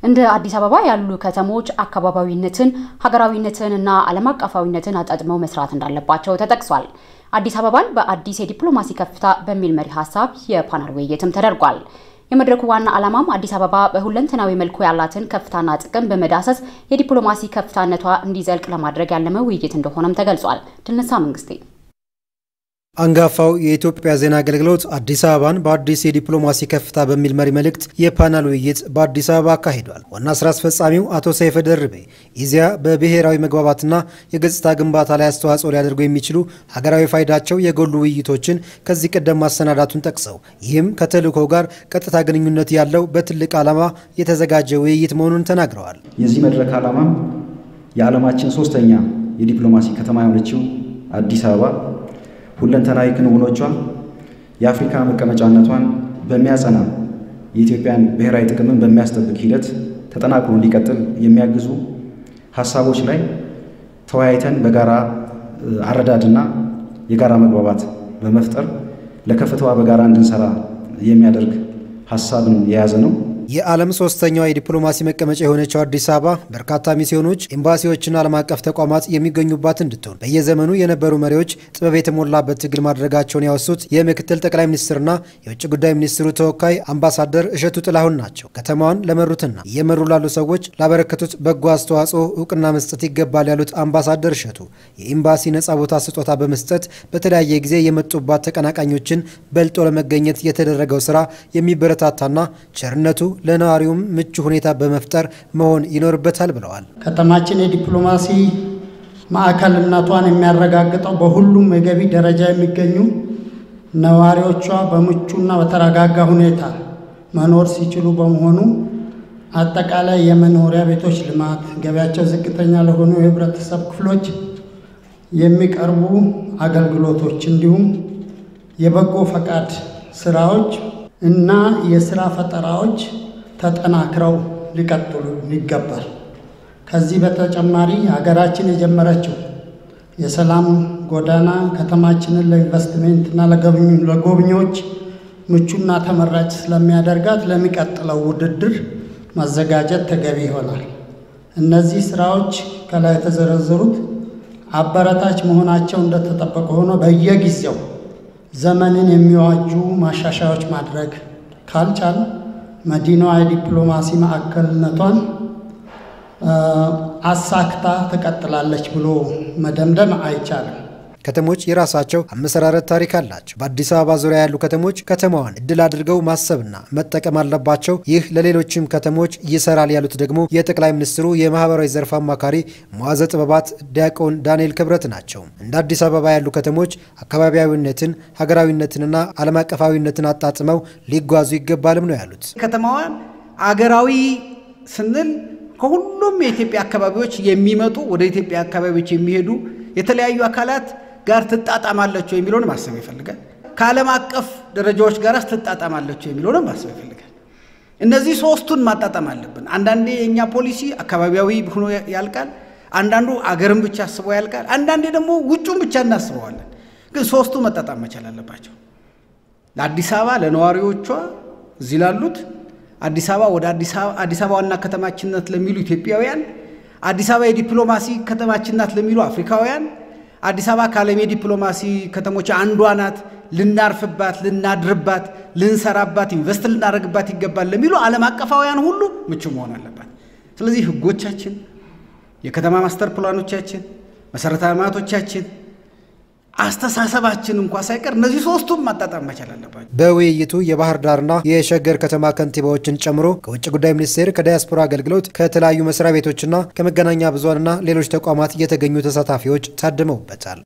እንደ አዲስ አበባ ያሉ ከተሞች አካባቢያዊነትን ሀገራዊነትንና ዓለም አቀፋዊነትን አጣጥመው መስራት እንዳለባቸው ተጠቅሷል። አዲስ አበባን በአዲስ የዲፕሎማሲ ከፍታ በሚል መሪ ሐሳብ የፓናል ውይይትም ተደርጓል። የመድረኩ ዋና ዓላማም አዲስ አበባ በሁለንተናዊ መልኩ ያላትን ከፍታና ጥቅም በመዳሰስ የዲፕሎማሲ ከፍታነቷ እንዲዘልቅ ለማድረግ ያለመ ውይይት እንደሆነም ተገልጿል። ድልነሳ መንግስቴ አንጋፋው የኢትዮጵያ ዜና አገልግሎት አዲስ አበባን በአዲስ የዲፕሎማሲ ከፍታ በሚል መሪ መልእክት የፓናል ውይይት በአዲስ አበባ አካሂዷል። ዋና ስራ አስፈጻሚው አቶ ሰይፈ ደርቤ ኢዜአ በብሔራዊ መግባባትና የገጽታ ግንባታ ላይ አስተዋጽኦ ሊያደርጉ የሚችሉ ሀገራዊ ፋይዳቸው የጎሉ ውይይቶችን ከዚህ ቀደም ማሰናዳቱን ጠቅሰው ይህም ከተልእኮው ጋር ቀጥታ ግንኙነት ያለው በትልቅ ዓላማ የተዘጋጀ ውይይት መሆኑን ተናግረዋል። የዚህ መድረክ ዓላማ የዓለማችን ሶስተኛ የዲፕሎማሲ ከተማ የሆነችው አዲስ አበባ ሁለንተናዊ ክንውኖቿ የአፍሪካ መቀመጫነቷን በሚያጸና የኢትዮጵያን ብሔራዊ ጥቅምን በሚያስጠብቅ ሂደት ተጠናክሮ እንዲቀጥል የሚያግዙ ሐሳቦች ላይ ተወያይተን በጋራ አረዳድና የጋራ መግባባት በመፍጠር ለከፍታዋ በጋራ እንድንሰራ የሚያደርግ ሐሳብን የያዘ ነው። የዓለም ሶስተኛው የዲፕሎማሲ መቀመጫ የሆነችው አዲስ አበባ በርካታ ሚስዮኖች፣ ኤምባሲዎችና ዓለም አቀፍ ተቋማት የሚገኙባት እንድትሆን በየዘመኑ የነበሩ መሪዎች ጥበብ የተሞላበት ትግል ማድረጋቸውን ያወሱት የምክትል ጠቅላይ ሚኒስትርና የውጭ ጉዳይ ሚኒስትሩ ተወካይ አምባሳደር እሸቱ ጥላሁን ናቸው። ከተማዋን ለመሩትና እየመሩ ላሉ ሰዎች ላበረከቱት በጎ አስተዋጽኦ እውቅና መስጠት ይገባል ያሉት አምባሳደር እሸቱ የኤምባሲ ነጻ ቦታ ስጦታ በመስጠት በተለያየ ጊዜ የመጡባት ተቀናቃኞችን በልጦ ለመገኘት የተደረገው ስራ የሚበረታታና ቸርነቱ ለነዋሪውም ምቹ ሁኔታ በመፍጠር መሆን ይኖርበታል ብለዋል። ከተማችን የዲፕሎማሲ ማዕከልነቷን የሚያረጋግጠው በሁሉም የገቢ ደረጃ የሚገኙ ነዋሪዎቿ በምቹና በተረጋጋ ሁኔታ መኖር ሲችሉ በመሆኑ አጠቃላይ የመኖሪያ ቤቶች ልማት፣ ገቢያቸው ዝቅተኛ ለሆኑ የህብረተሰብ ክፍሎች የሚቀርቡ አገልግሎቶች እንዲሁም የበጎ ፈቃድ ስራዎች እና የሥራ ፈጠራዎች ተጠናክረው ሊቀጥሉ ይገባል። ከዚህ በተጨማሪ ሀገራችን የጀመረችው የሰላም ጎዳና ከተማችንን ለኢንቨስትመንትና ለጎብኚዎች ምቹና ተመራጭ ስለሚያደርጋት ለሚቀጥለው ውድድር መዘጋጀት ተገቢ ይሆናል። እነዚህ ስራዎች ከላይ የተዘረዘሩት አበረታች መሆናቸው እንደተጠበቀ ሆኖ በየጊዜው ዘመንን የሚዋጁ ማሻሻያዎች ማድረግ ካልቻል መዲናዋ የዲፕሎማሲ ማዕከልነቷን አሳክታ ተቀጥላለች ብሎ መደምደም አይቻልም። ከተሞች የራሳቸው አመሰራረት ታሪክ አላቸው። በአዲስ አበባ ዙሪያ ያሉ ከተሞች ከተማዋን እድል አድርገው ማሰብና መጠቀም አለባቸው። ይህ ለሌሎችም ከተሞች ይሰራል ያሉት ደግሞ የጠቅላይ ሚኒስትሩ የማህበራዊ ዘርፍ አማካሪ መዋዘ ጥበባት ዲያቆን ዳንኤል ክብረት ናቸው። እንደ አዲስ አበባ ያሉ ከተሞች አካባቢያዊነትን፣ ሀገራዊነትንና ዓለም አቀፋዊነትን አጣጥመው ሊጓዙ ይገባልም ነው ያሉት። ከተማዋን አገራዊ ስንል ከሁሉም የኢትዮጵያ አካባቢዎች የሚመጡ ወደ ኢትዮጵያ አካባቢዎች የሚሄዱ የተለያዩ አካላት ጋር ትጣጣማለች የሚለውን ማሰብ ይፈልጋል። ከዓለም አቀፍ ደረጃዎች ጋር ትጣጣማለች የሚለውን ማሰብ ይፈልጋል። እነዚህ ሶስቱን ማጣጣም አለብን። አንዳንዴ የኛ ፖሊሲ አካባቢያዊ ሆኖ ያልቃል፣ አንዳንዱ አገርን ብቻ አስቦ ያልቃል፣ አንዳንዴ ደግሞ ውጩን ብቻ እናስበዋለን። ግን ሶስቱ መጣጣም መቻል አለባቸው። ለአዲስ አበባ ለነዋሪዎቿ እዚህ ላሉት አዲስ አበባ ወደ አዲስ አበባ ዋና ከተማችነት ለሚሉ ኢትዮጵያውያን፣ አዲስ አበባ የዲፕሎማሲ ከተማችን ናት ለሚሉ አፍሪካውያን፣ አዲስ አበባ ከዓለም የዲፕሎማሲ ከተሞች አንዷ ናት፣ ልናርፍባት፣ ልናድርባት፣ ልንሰራባት፣ ኢንቨስት ልናደርግባት ይገባል ለሚሉ ዓለም አቀፋውያን ሁሉ ምቹ መሆን አለባት። ስለዚህ ህጎቻችን፣ የከተማ ማስተር ፕላኖቻችን፣ መሰረተ ልማቶቻችን፣ አስተሳሰባችን እንኳን ሳይቀር እነዚህ ሶስቱም ማጣጣም መቻል አለባቸው። በውይይቱ የባህር ዳርና የሸገር ከተማ ከንቲባዎችን ጨምሮ ከውጭ ጉዳይ ሚኒስቴር፣ ከዲያስፖራ አገልግሎት፣ ከተለያዩ መስሪያ ቤቶችና ከመገናኛ ብዙሃንና ሌሎች ተቋማት የተገኙ ተሳታፊዎች ታድመውበታል።